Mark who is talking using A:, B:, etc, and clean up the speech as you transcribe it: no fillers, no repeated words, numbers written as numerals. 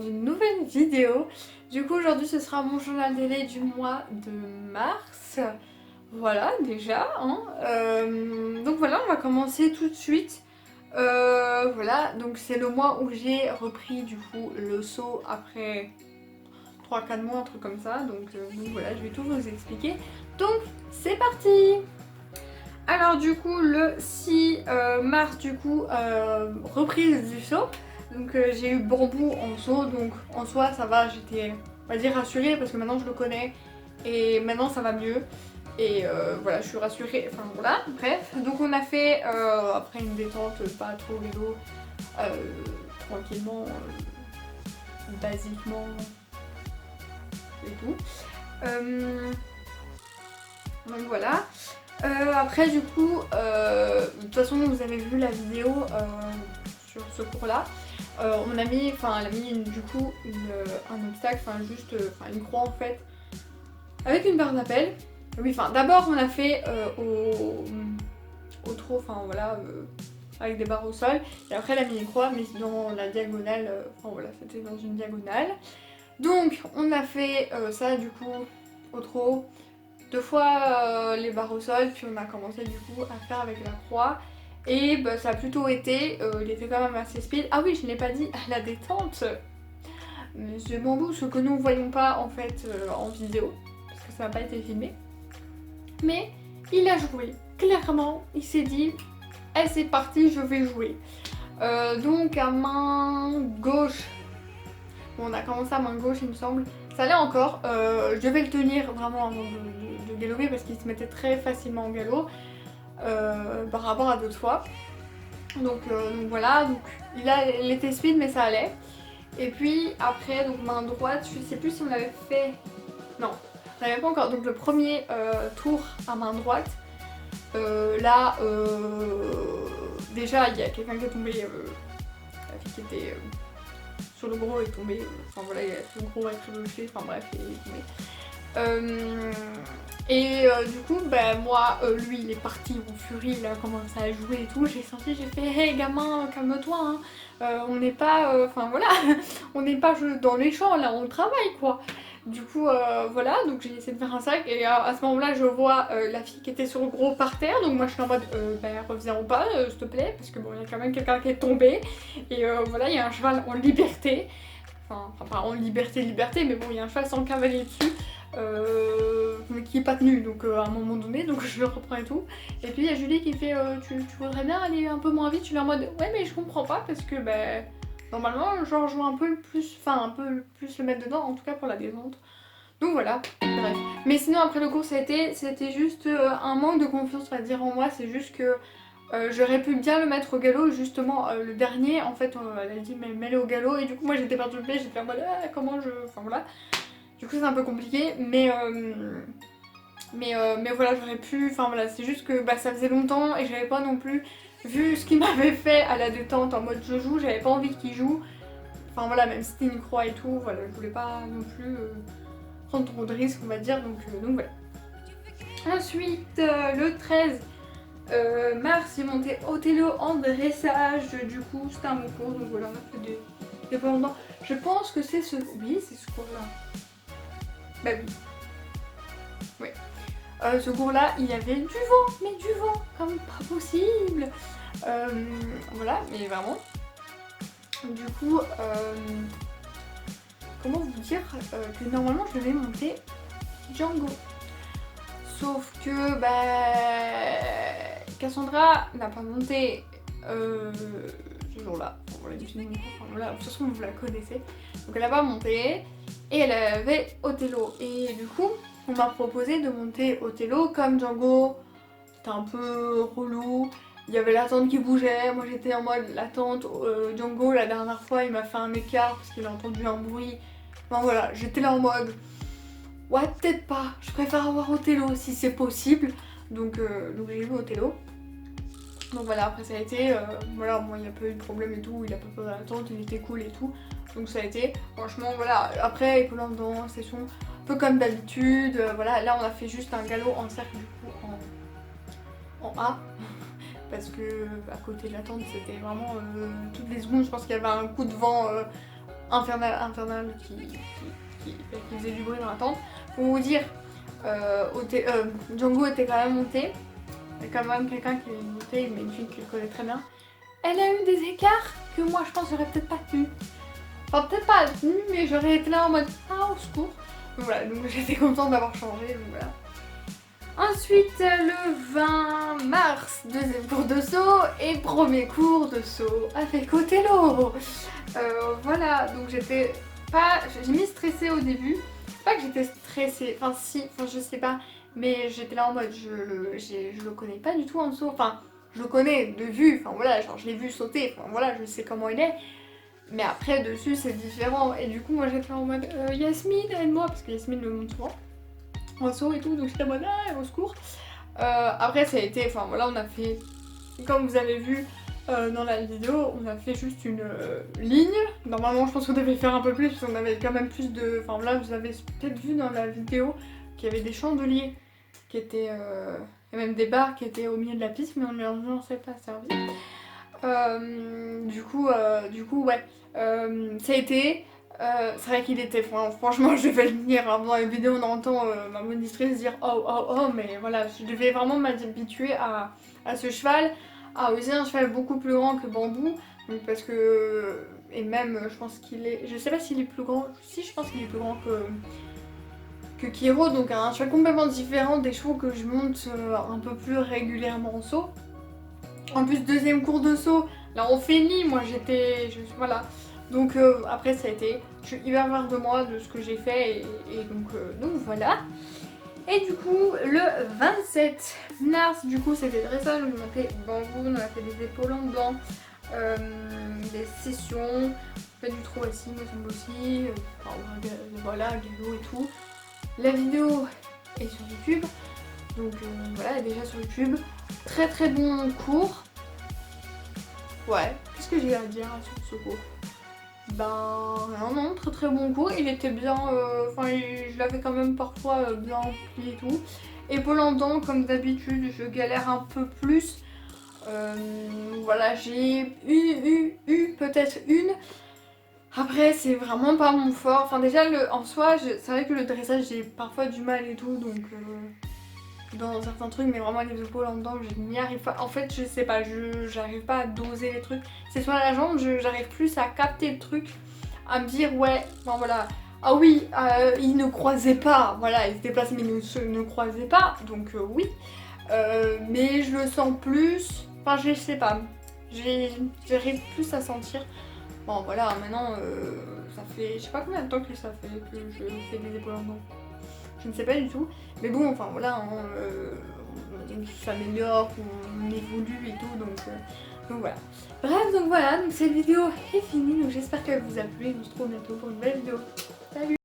A: une nouvelle vidéo. Du coup aujourd'hui ce sera mon journal télé du mois de mars. Voilà déjà hein. Donc voilà, on va commencer tout de suite. Voilà, donc c'est le mois où j'ai repris du coup le saut après 3-4 mois, un truc comme ça. Donc voilà, je vais tout vous expliquer. Donc c'est parti. Alors du coup le 6 mars du coup reprise du saut. Donc j'ai eu bambou en saut, donc en soi ça va, j'étais on va dire rassurée parce que maintenant je le connais et maintenant ça va mieux. Et voilà, je suis rassurée, enfin voilà, bref. Donc on a fait après une détente, pas trop vélo, tranquillement, basiquement et tout. Donc voilà. Après du coup, de toute façon vous avez vu la vidéo sur ce cours là. On a mis, enfin elle a mis du coup un obstacle, enfin juste une croix en fait, avec une barre d'appel. Oui, enfin d'abord on a fait au trot, enfin voilà, avec des barres au sol. Et après elle a mis une croix mais dans la diagonale, enfin voilà, c'était dans une diagonale. Donc on a fait ça du coup au trot. 2 fois les barres au sol, puis on a commencé du coup à faire avec la croix. Et bah, ça a plutôt été, il était quand même assez speed. Ah oui, je n'ai pas dit à la détente. Monsieur Bambou, ce que nous ne voyons pas en fait en vidéo, parce que ça n'a pas été filmé. Mais il a joué, clairement, il s'est dit, eh, c'est parti, je vais jouer. Donc à main gauche, bon, on a commencé à main gauche il me semble. Ça allait encore, je devais le tenir vraiment avant de galoper parce qu'il se mettait très facilement en galop par rapport à d'autres fois. Donc voilà, donc il était speed mais ça allait. Et puis après, donc main droite, je sais plus si on l'avait fait. Non, on l'avait pas encore. Donc le premier tour à main droite, là déjà il y a quelqu'un qui est tombé, la fille qui était sur le gros est tombée, enfin voilà, le gros a chevauché, enfin bref, il est tombé. Du coup, bah moi, lui il est parti en furie, il a commencé à jouer et tout, j'ai senti, j'ai fait hey gamin, calme-toi, hein. On n'est pas, enfin voilà, on n'est pas dans les champs là, on travaille quoi. Du coup, voilà, donc j'ai essayé de faire un sac et à ce moment-là, je vois la fille qui était sur le gros par terre, donc moi je suis en mode, bah reviens en bas, s'il te plaît, parce que bon, il y a quand même quelqu'un qui est tombé, et voilà, il y a un cheval en liberté, enfin pas en liberté, mais bon, il y a un cheval sans cavalier dessus, mais qui est pas tenu, donc à un moment donné, donc je le reprends et tout. Et puis il y a Julie qui fait tu voudrais bien aller un peu moins vite, je suis en mode ouais mais je comprends pas parce que bah normalement genre je veux un peu plus, enfin un peu plus le mettre dedans, en tout cas pour la descente. Donc voilà, bref. Mais sinon après le cours c'était juste un manque de confiance on va dire en moi, c'est juste que j'aurais pu bien le mettre au galop, justement le dernier en fait elle a dit mais mets-le au galop et du coup moi j'étais perturbée, j'étais en mode ah, comment je... enfin voilà. Du coup c'est un peu compliqué mais voilà j'aurais pu, enfin voilà c'est juste que bah, ça faisait longtemps et j'avais pas non plus vu ce qu'il m'avait fait à la détente en mode je joue, j'avais pas envie qu'il joue. Enfin voilà, même si c'était une croix et tout, voilà, je voulais pas non plus prendre trop de risques on va dire, donc voilà. Ensuite le 13 mars j'ai monté Othello en dressage, du coup c'était un bon cours, donc voilà on a fait des bons moments. Je pense que c'est ce... oui c'est ce cours là. Bah oui. Oui. Ce cours-là, il y avait du vent, mais du vent, comme pas possible. Voilà, mais vraiment. Du coup, comment vous dire que normalement je devais monter Django. Sauf que, bah, Cassandra n'a pas monté ce jour-là. Voilà, voilà, de toute façon, vous la connaissez. Donc elle n'a pas monté et elle avait Othello. Et du coup, on m'a proposé de monter Othello comme Django. C'était un peu relou. Il y avait la tente qui bougeait. Moi j'étais en mode la tente. Django, la dernière fois, il m'a fait un écart parce qu'il a entendu un bruit. Enfin voilà, j'étais là en mode ouais, peut-être pas. Je préfère avoir Othello si c'est possible. Donc j'ai vu Othello. Donc voilà, après ça a été, voilà, moi il n'y a pas eu de problème et tout, il a pas peur de la tente, il était cool et tout. Donc ça a été, franchement voilà, après école dans session, un peu comme d'habitude, voilà, là on a fait juste un galop en cercle du coup en A. Parce que à côté de la tente c'était vraiment toutes les secondes, je pense qu'il y avait un coup de vent infernal qui faisait du bruit dans la tente. Pour vous dire, Django était quand même monté. Il y a quand même quelqu'un qui est monté, mais une fille qui le connaît très bien. Elle a eu des écarts que moi je pense j'aurais peut-être pas tenu. Enfin peut-être pas tenu, mais j'aurais été là en mode ah au secours. Donc voilà, donc j'étais contente d'avoir changé, donc voilà. Ensuite le 20 mars, deuxième cours de saut et premier cours de saut avec Othello. Voilà, donc j'étais pas... J'ai mis stressée au début. C'est pas que j'étais stressée, enfin si, enfin je sais pas. Mais j'étais là en mode je le connais pas du tout en saut. Enfin je le connais de vue, enfin voilà, genre je l'ai vu sauter, enfin voilà, je sais comment il est. Mais après dessus c'est différent. Et du coup moi j'étais là en mode Yasmine aide-moi, parce que Yasmine me montre souvent en saut et tout, donc j'étais en mode ah au secours. Après ça a été, enfin voilà, on a fait, comme vous avez vu dans la vidéo, on a fait juste une ligne. Normalement je pense qu'on devait faire un peu plus parce qu'on avait quand même plus de... Enfin là vous avez peut-être vu dans la vidéo qu'il y avait des chandeliers qui étaient... et même des barres qui étaient au milieu de la piste, mais on ne leur s'est pas servi. Du coup ouais, ça a été... c'est vrai qu'il était... franchement je devais le dire, hein, dans la vidéo on entend ma monitrice dire oh oh oh, mais voilà, je devais vraiment m'habituer à ce cheval. Ah oui, c'est un cheval beaucoup plus grand que Bambou, donc parce que... Et même, je pense qu'il est... Je sais pas s'il est plus grand... Si, je pense qu'il est plus grand que Kiro, donc un cheval complètement différent des chevaux que je monte un peu plus régulièrement en saut. En plus, deuxième cours de saut, là on finit, moi j'étais... Voilà. Donc après ça a été... Je suis hyper fière de moi, de ce que j'ai fait, et donc voilà. Et du coup, le 27 mars, du coup, c'était dressage, on a fait bambou, on a fait des épaules en blanc, des sessions, pas du trot assis, moi ça me aussi, enfin, voilà, galop et tout. La vidéo est sur YouTube, donc voilà, elle est déjà sur YouTube. Très très bon cours. Ouais, qu'est-ce que j'ai à dire sur ce cours? Ben non, très très bon cours, il était bien, enfin je l'avais quand même parfois bien rempli et tout. Épaules en dents, comme d'habitude, je galère un peu plus. Voilà, j'ai eu peut-être une. Après c'est vraiment pas mon fort, enfin déjà en soi, c'est vrai que le dressage j'ai parfois du mal et tout, donc dans certains trucs, mais vraiment les épaules en dedans je n'y arrive pas. En fait je sais pas, j'arrive pas à doser les trucs. C'est sur la jambe, j'arrive plus à capter le truc, à me dire ouais, bon voilà, ah oui, il ne croisait pas, voilà, il se déplaçait mais il ne croisait pas, donc oui. Mais je le sens plus, enfin je sais pas, j'arrive plus à sentir. Bon voilà, maintenant ça fait, je sais pas combien de temps que ça fait que je fais des épaules en dedans. Je ne sais pas du tout, mais bon, enfin voilà, hein, on s'améliore, on évolue et tout, donc voilà. Bref, donc voilà, donc cette vidéo est finie, donc j'espère qu'elle vous a plu et on se retrouve bientôt pour une nouvelle vidéo. Salut!